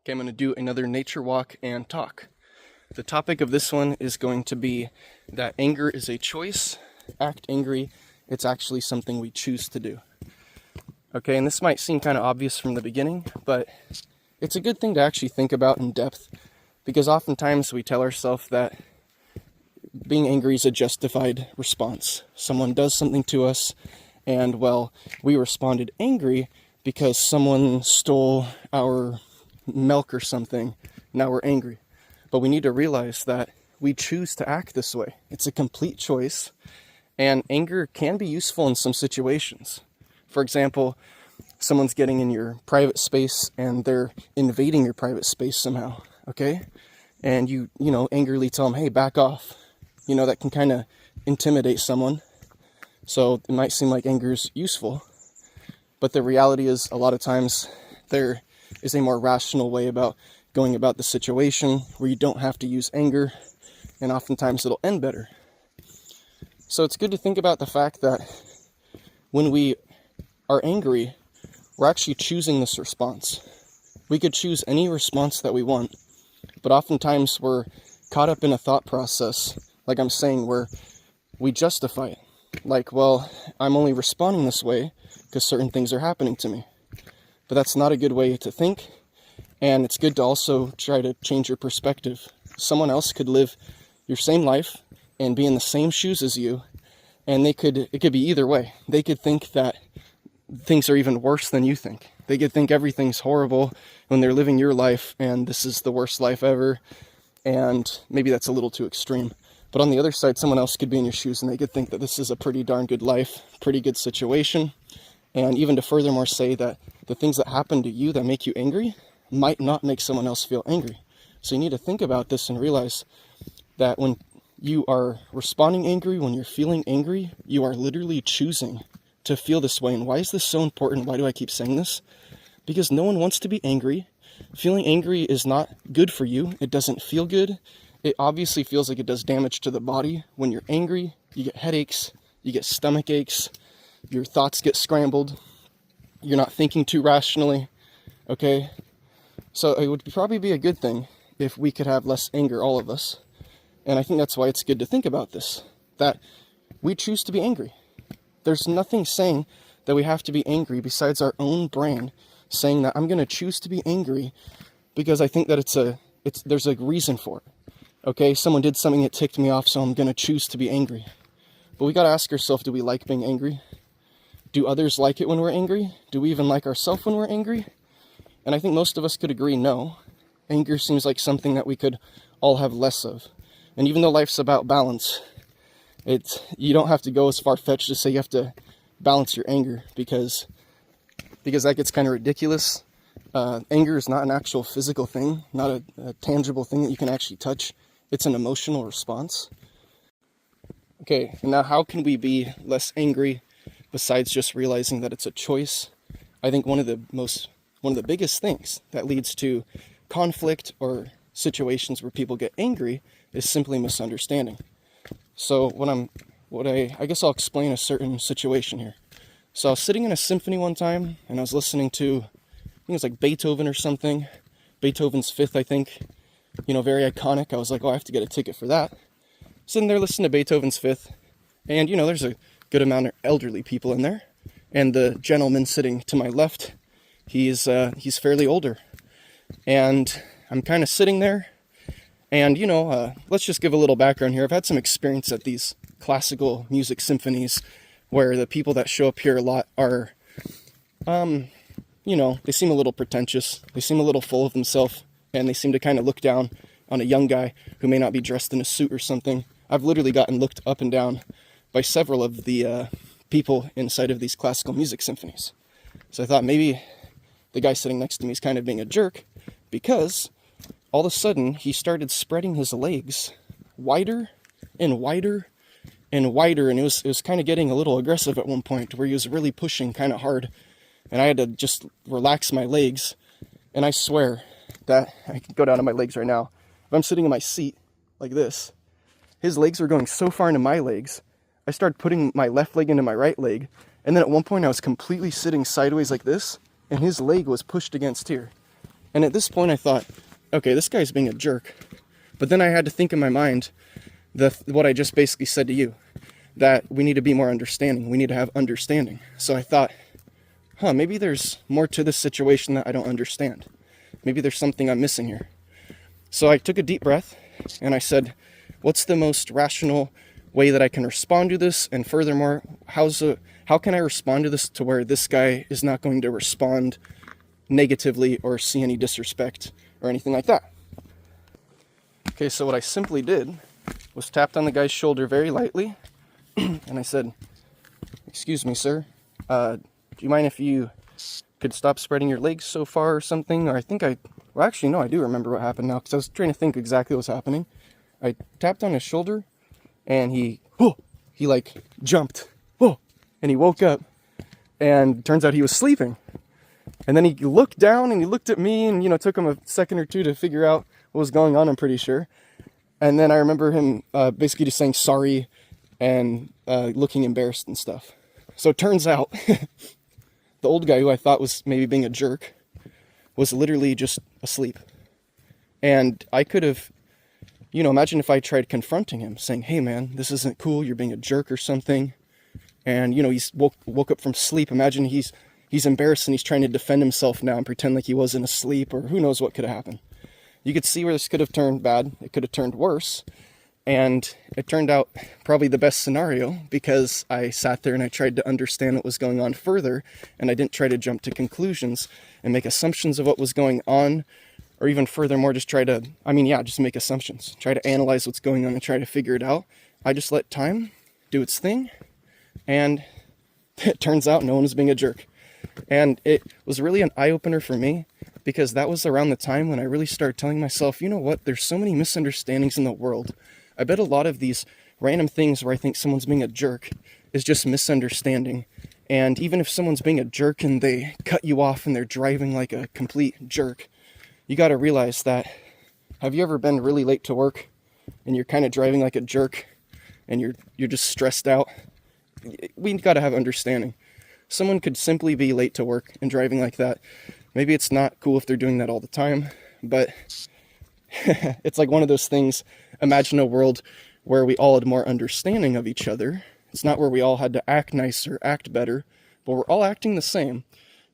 Okay, I'm going to do another nature walk and talk. The topic of this one is going to be that anger is a choice. Act angry, it's actually something we choose to do. Okay, and this might seem kind of obvious from the beginning, but it's a good thing to actually think about in depth, because oftentimes we tell ourselves that being angry is a justified response. Someone does something to us, and well, we responded angry because someone stole our milk or something. Now we're angry. But we need to realize that we choose to act this way. It's a complete choice, and anger can be useful in some situations. For example, someone's getting in your private space and they're invading your private space somehow, okay? And you angrily tell them, hey, back off. That can kind of intimidate someone. So it might seem like anger is useful, but the reality is a lot of times there is a more rational way about going about the situation where you don't have to use anger, and oftentimes it'll end better. So it's good to think about the fact that when we are angry, we're actually choosing this response. We could choose any response that we want, but oftentimes we're caught up in a thought process, like I'm saying, where we justify it. Like, well, I'm only responding this way because certain things are happening to me. But that's not a good way to think, and it's good to also try to change your perspective. Someone else could live your same life and be in the same shoes as you, and it could be either way. They could think that things are even worse than you think. They could think everything's horrible when they're living your life, and this is the worst life ever, and maybe that's a little too extreme. But on the other side, someone else could be in your shoes, and they could think that this is a pretty darn good life, pretty good situation. And even to furthermore say that the things that happen to you that make you angry might not make someone else feel angry. So you need to think about this and realize that when you are responding angry, when you're feeling angry, you are literally choosing to feel this way. And why is this so important? Why do I keep saying this? Because no one wants to be angry. Feeling angry is not good for you. It doesn't feel good. It obviously feels like it does damage to the body. When you're angry, you get headaches, you get stomach aches, your thoughts get scrambled, you're not thinking too rationally, okay? So it would probably be a good thing if we could have less anger, all of us. And I think that's why it's good to think about this, that we choose to be angry. There's nothing saying that we have to be angry besides our own brain saying that I'm going to choose to be angry because I think that there's a reason for it. Okay, someone did something that ticked me off, so I'm going to choose to be angry. But we got to ask ourselves, do we like being angry? Do others like it when we're angry? Do we even like ourselves when we're angry? And I think most of us could agree no. Anger seems like something that we could all have less of. And even though life's about balance, you don't have to go as far-fetched to say you have to balance your anger, because that gets kind of ridiculous. Anger is not an actual physical thing, not a tangible thing that you can actually touch. It's an emotional response. Okay, and now how can we be less angry besides just realizing that it's a choice? I think one of the biggest things that leads to conflict or situations where people get angry is simply misunderstanding. So I guess I'll explain a certain situation here. So I was sitting in a symphony one time, and I was listening to, I think it was like Beethoven or something, Beethoven's Fifth, I think, very iconic. I was like, oh, I have to get a ticket for that. Sitting there listening to Beethoven's Fifth, and there's a good amount of elderly people in there, and the gentleman sitting to my left, he's fairly older, and I'm kind of sitting there, and let's just give a little background here. I've had some experience at these classical music symphonies where the people that show up here a lot are, they seem a little pretentious, they seem a little full of themselves, and they seem to kind of look down on a young guy who may not be dressed in a suit or something. I've literally gotten looked up and down by several of the people inside of these classical music symphonies. So I thought maybe the guy sitting next to me is kind of being a jerk, because all of a sudden he started spreading his legs wider and wider and wider, and it was kind of getting a little aggressive at one point where he was really pushing kind of hard, and I had to just relax my legs. And I swear that I can go down to my legs right now. If I'm sitting in my seat like this, his legs were going so far into my legs, I started putting my left leg into my right leg, and then at one point I was completely sitting sideways like this, and his leg was pushed against here. And at this point I thought, okay, this guy's being a jerk. But then I had to think in my mind what I just basically said to you, that we need to be more understanding. We need to have understanding. So I thought, maybe there's more to this situation that I don't understand. Maybe there's something I'm missing here. So I took a deep breath and I said, what's the most rational way that I can respond to this? And furthermore, how can I respond to this to where this guy is not going to respond negatively or see any disrespect or anything like that? Okay, so what I simply did was tapped on the guy's shoulder very lightly, and I said, excuse me, sir, do you mind if you could stop spreading your legs so far or something? Or actually, no, I do remember what happened now, because I was trying to think exactly what was happening. I tapped on his shoulder, and he like jumped, and he woke up, and turns out he was sleeping. And then he looked down, and he looked at me, and, it took him a second or two to figure out what was going on, I'm pretty sure. And then I remember him basically just saying sorry and looking embarrassed and stuff. So it turns out the old guy who I thought was maybe being a jerk was literally just asleep. And I could have, imagine if I tried confronting him, saying, hey man, this isn't cool, you're being a jerk or something. And, he's woke up from sleep. Imagine he's embarrassed and he's trying to defend himself now and pretend like he wasn't asleep, or who knows what could have happened. You could see where this could have turned bad. It could have turned worse. And it turned out probably the best scenario, because I sat there and I tried to understand what was going on further, and I didn't try to jump to conclusions and make assumptions of what was going on, or even furthermore, just just make assumptions. Try to analyze what's going on and try to figure it out. I just let time do its thing, and it turns out no one was being a jerk. And it was really an eye-opener for me, because that was around the time when I really started telling myself, you know what, there's so many misunderstandings in the world. I bet a lot of these random things where I think someone's being a jerk is just misunderstanding. And even if someone's being a jerk and they cut you off and they're driving like a complete jerk, you got to realize that, have you ever been really late to work and you're kind of driving like a jerk and you're just stressed out? We got to have understanding. Someone could simply be late to work and driving like that. Maybe it's not cool if they're doing that all the time, but it's like one of those things. Imagine a world where we all had more understanding of each other. It's not where we all had to act nicer, act better, but we're all acting the same,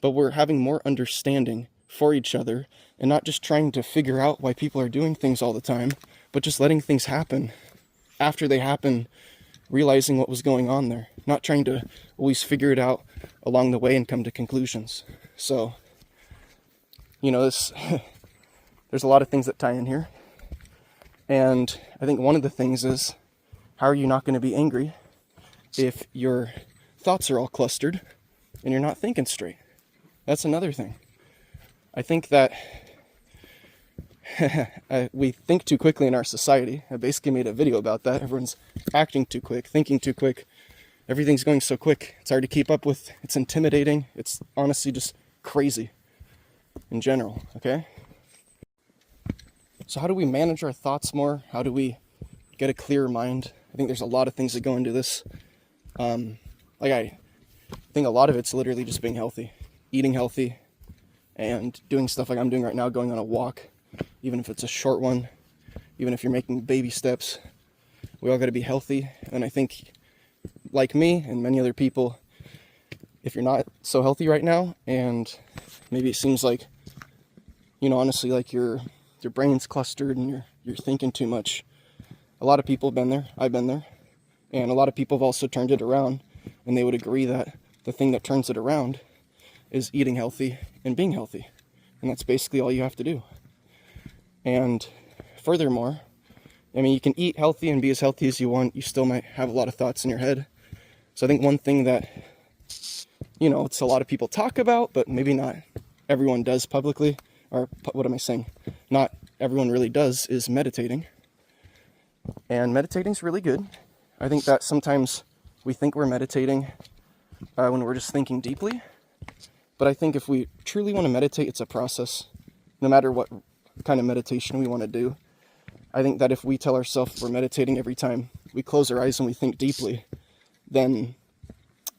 but we're having more understanding for each other and not just trying to figure out why people are doing things all the time, but just letting things happen after they happen, realizing what was going on there, not trying to always figure it out along the way and come to conclusions. So, there's a lot of things that tie in here. And I think one of the things is, how are you not going to be angry if your thoughts are all clustered and you're not thinking straight? That's another thing. I think that we think too quickly in our society. I basically made a video about that. Everyone's acting too quick, thinking too quick. Everything's going so quick. It's hard to keep up with. It's intimidating. It's honestly just crazy in general, okay? So how do we manage our thoughts more? How do we get a clearer mind? I think there's a lot of things that go into this. I think a lot of it's literally just being healthy, eating healthy, and doing stuff like I'm doing right now, going on a walk, even if it's a short one, even if you're making baby steps. We all got to be healthy. And I think, like me and many other people, if you're not so healthy right now, and maybe it seems like, honestly, like your brain's clustered and you're thinking too much. A lot of people have been there. I've been there. And a lot of people have also turned it around, and they would agree that the thing that turns it around is eating healthy and being healthy. And that's basically all you have to do. And furthermore, you can eat healthy and be as healthy as you want. You still might have a lot of thoughts in your head. So I think one thing that, it's a lot of people talk about, but maybe not everyone does publicly, or what am I saying? Not everyone really does, is meditating. And meditating's really good. I think that sometimes we think we're meditating when we're just thinking deeply. But I think if we truly want to meditate, it's a process. No matter what kind of meditation we want to do. I think that if we tell ourselves we're meditating every time we close our eyes and we think deeply, then,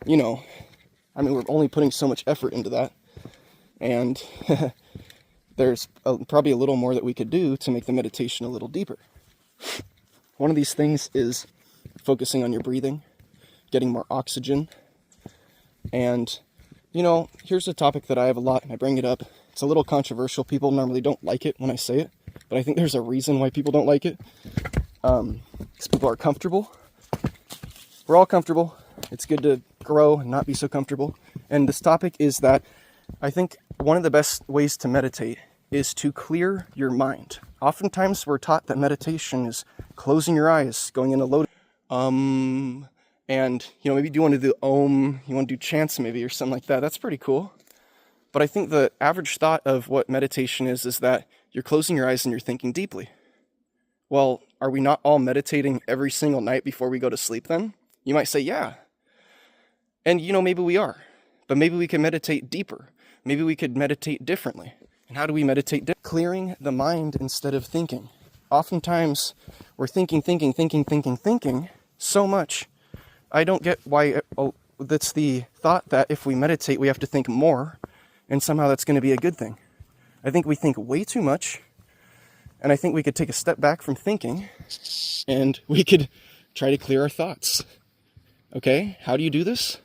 we're only putting so much effort into that. And there's probably a little more that we could do to make the meditation a little deeper. One of these things is focusing on your breathing, getting more oxygen. And, here's a topic that I have a lot, and I bring it up. It's a little controversial. People normally don't like it when I say it, but I think there's a reason why people don't like it. Because people are comfortable. We're all comfortable. It's good to grow and not be so comfortable. And this topic is that I think one of the best ways to meditate is to clear your mind. Oftentimes we're taught that meditation is closing your eyes, going into low, and maybe you want to do Om, you want to do chants maybe or something like that. That's pretty cool. But I think the average thought of what meditation is that you're closing your eyes and you're thinking deeply. Well, are we not all meditating every single night before we go to sleep then? You might say, yeah. And maybe we are, but maybe we can meditate deeper. Maybe we could meditate differently. And how do we meditate? Clearing the mind instead of thinking. Oftentimes we're thinking so much. I don't get why that's the thought that if we meditate, we have to think more, and somehow that's going to be a good thing. I think we think way too much, and I think we could take a step back from thinking, and we could try to clear our thoughts. Okay, how do you do this?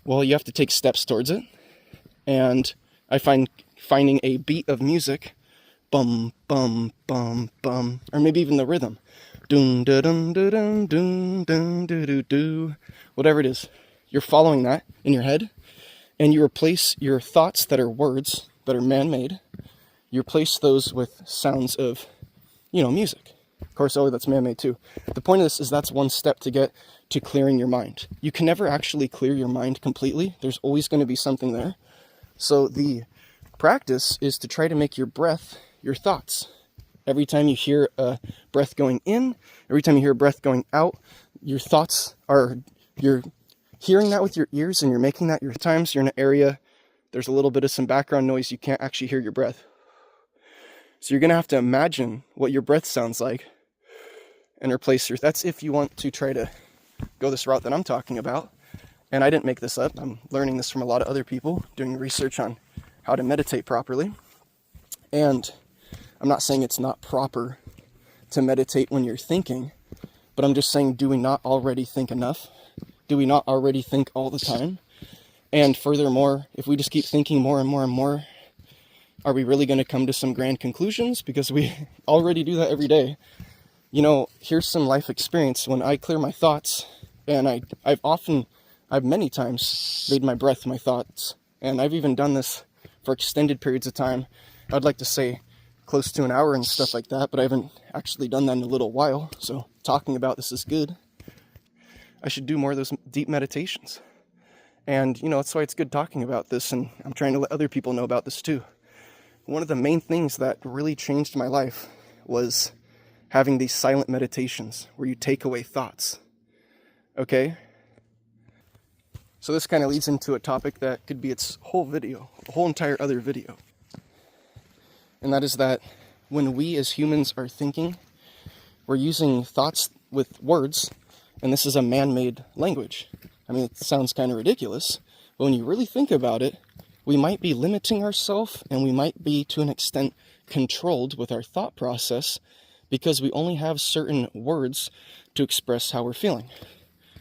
Well, you have to take steps towards it, and I find finding a beat of music, bum, bum, bum, bum, or maybe even the rhythm, dun, da, dun, da, dun, dun, dun, dun, dun, dun, whatever it is, you're following that in your head, and you replace your thoughts that are words, that are man-made, you replace those with sounds of, music. Of course, that's man-made too. The point of this is that's one step to get to clearing your mind. You can never actually clear your mind completely. There's always going to be something there. So the practice is to try to make your breath your thoughts. Every time you hear a breath going in, every time you hear a breath going out, your thoughts you're hearing that with your ears and you're making that your times. You're in an area, there's a little bit of some background noise, you can't actually hear your breath. So you're going to have to imagine what your breath sounds like and replace that's if you want to try to go this route that I'm talking about. And I didn't make this up. I'm learning this from a lot of other people, doing research on how to meditate properly. And I'm not saying it's not proper to meditate when you're thinking, but I'm just saying, do we not already think enough? Do we not already think all the time? And furthermore, if we just keep thinking more and more and more, are we really going to come to some grand conclusions? Because we already do that every day. Here's some life experience. When I clear my thoughts, and I've many times made my breath my thoughts, and I've even done this for extended periods of time. I'd like to say close to an hour and stuff like that, but I haven't actually done that in a little while, so talking about this is good. I should do more of those deep meditations. And, that's why it's good talking about this, and I'm trying to let other people know about this too. One of the main things that really changed my life was having these silent meditations where you take away thoughts. Okay? So this kind of leads into a topic that could be its whole video, a whole entire other video. And that is that when we as humans are thinking, we're using thoughts with words, and this is a man-made language. I mean, it sounds kind of ridiculous, but when you really think about it, we might be limiting ourselves, and we might be, to an extent, controlled with our thought process because we only have certain words to express how we're feeling.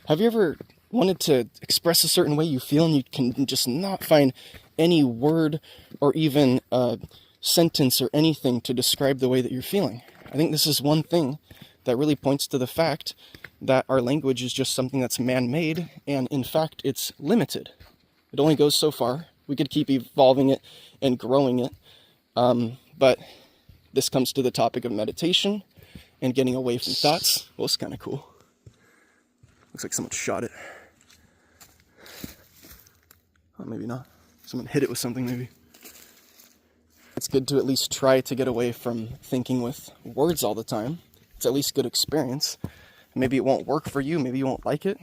Have you ever wanted to express a certain way you feel and you can just not find any word or even a sentence or anything to describe the way that you're feeling? I think this is one thing that really points to the fact that our language is just something that's man-made, and in fact it's limited. It only goes so far. We could keep evolving it and growing it, but this comes to the topic of meditation and getting away from thoughts. Well, it's kind of cool. Looks like someone shot it. Oh, maybe not. Someone hit it with something, maybe. It's good to at least try to get away from thinking with words all the time. It's at least good experience. Maybe it won't work for you, maybe you won't like it,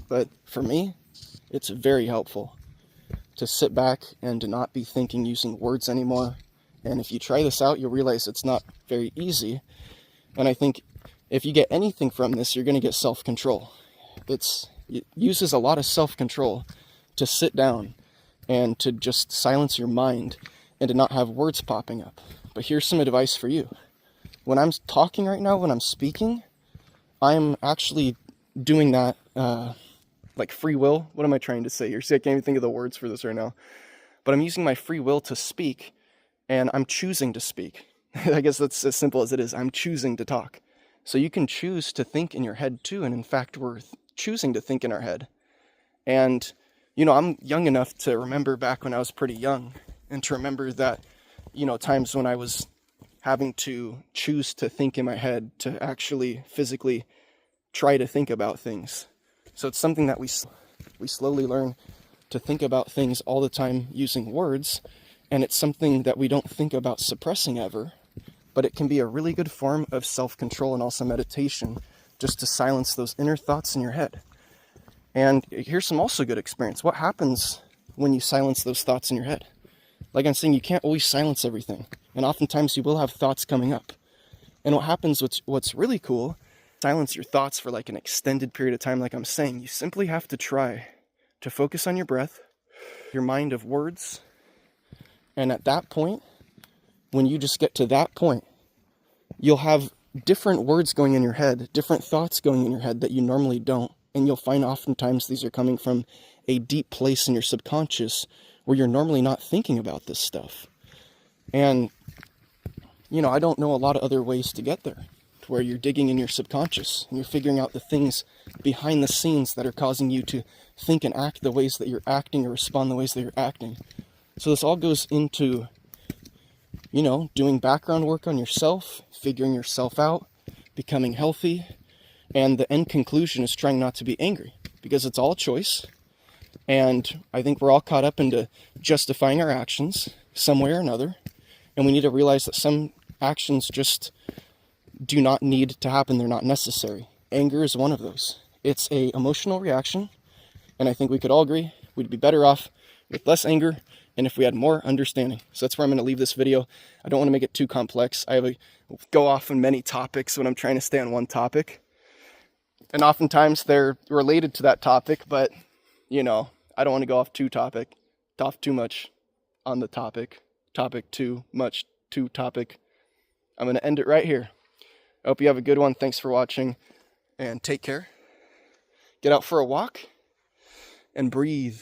but for me, it's very helpful to sit back and to not be thinking using words anymore. And if you try this out, you'll realize it's not very easy. And I think if you get anything from this, you're going to get self-control. It uses a lot of self-control to sit down and to just silence your mind and to not have words popping up. But here's some advice for you. When I'm talking right now, when I'm speaking, I'm actually doing that like free will. What am I trying to say here? See, I can't even think of the words for this right now. But I'm using my free will to speak, and I'm choosing to speak. I guess that's as simple as it is. I'm choosing to talk. So you can choose to think in your head too, and in fact, we're choosing to think in our head. And, you know, I'm young enough to remember back when I was pretty young, and to remember that, you know, times when I was having to choose to think in my head, to actually physically try to think about things. So it's something that we slowly learn to think about things all the time using words, and it's something that we don't think about suppressing ever, but it can be a really good form of self-control and also meditation, just to silence those inner thoughts in your head. And here's some also good experience. What happens when you silence those thoughts in your head? Like I'm saying, you can't always silence everything, and oftentimes you will have thoughts coming up. And what happens, what's really cool, silence your thoughts for like an extended period of time, like I'm saying, you simply have to try to focus on your breath, your mind of words, and at that point, when you just get to that point, you'll have different words going in your head, different thoughts going in your head that you normally don't. And you'll find oftentimes these are coming from a deep place in your subconscious where you're normally not thinking about this stuff. And, you know, I don't know a lot of other ways to get there, to where you're digging in your subconscious and you're figuring out the things behind the scenes that are causing you to think and act the ways that you're acting or respond the ways that you're acting. So this all goes into, you know, doing background work on yourself, figuring yourself out, becoming healthy, and the end conclusion is trying not to be angry, because it's all a choice. And I think we're all caught up into justifying our actions some way or another, and we need to realize that some actions just do not need to happen. They're not necessary. Anger is one of those. It's an emotional reaction, and I think we could all agree we'd be better off with less anger and if we had more understanding. So that's where I'm going to leave this video. I don't want to make it too complex. I go off on many topics when I'm trying to stay on one topic. And oftentimes they're related to that topic, but, you know, I don't want to go off too much on the topic too much to topic. I'm going to end it right here. I hope you have a good one. Thanks for watching, and take care. Get out for a walk and breathe.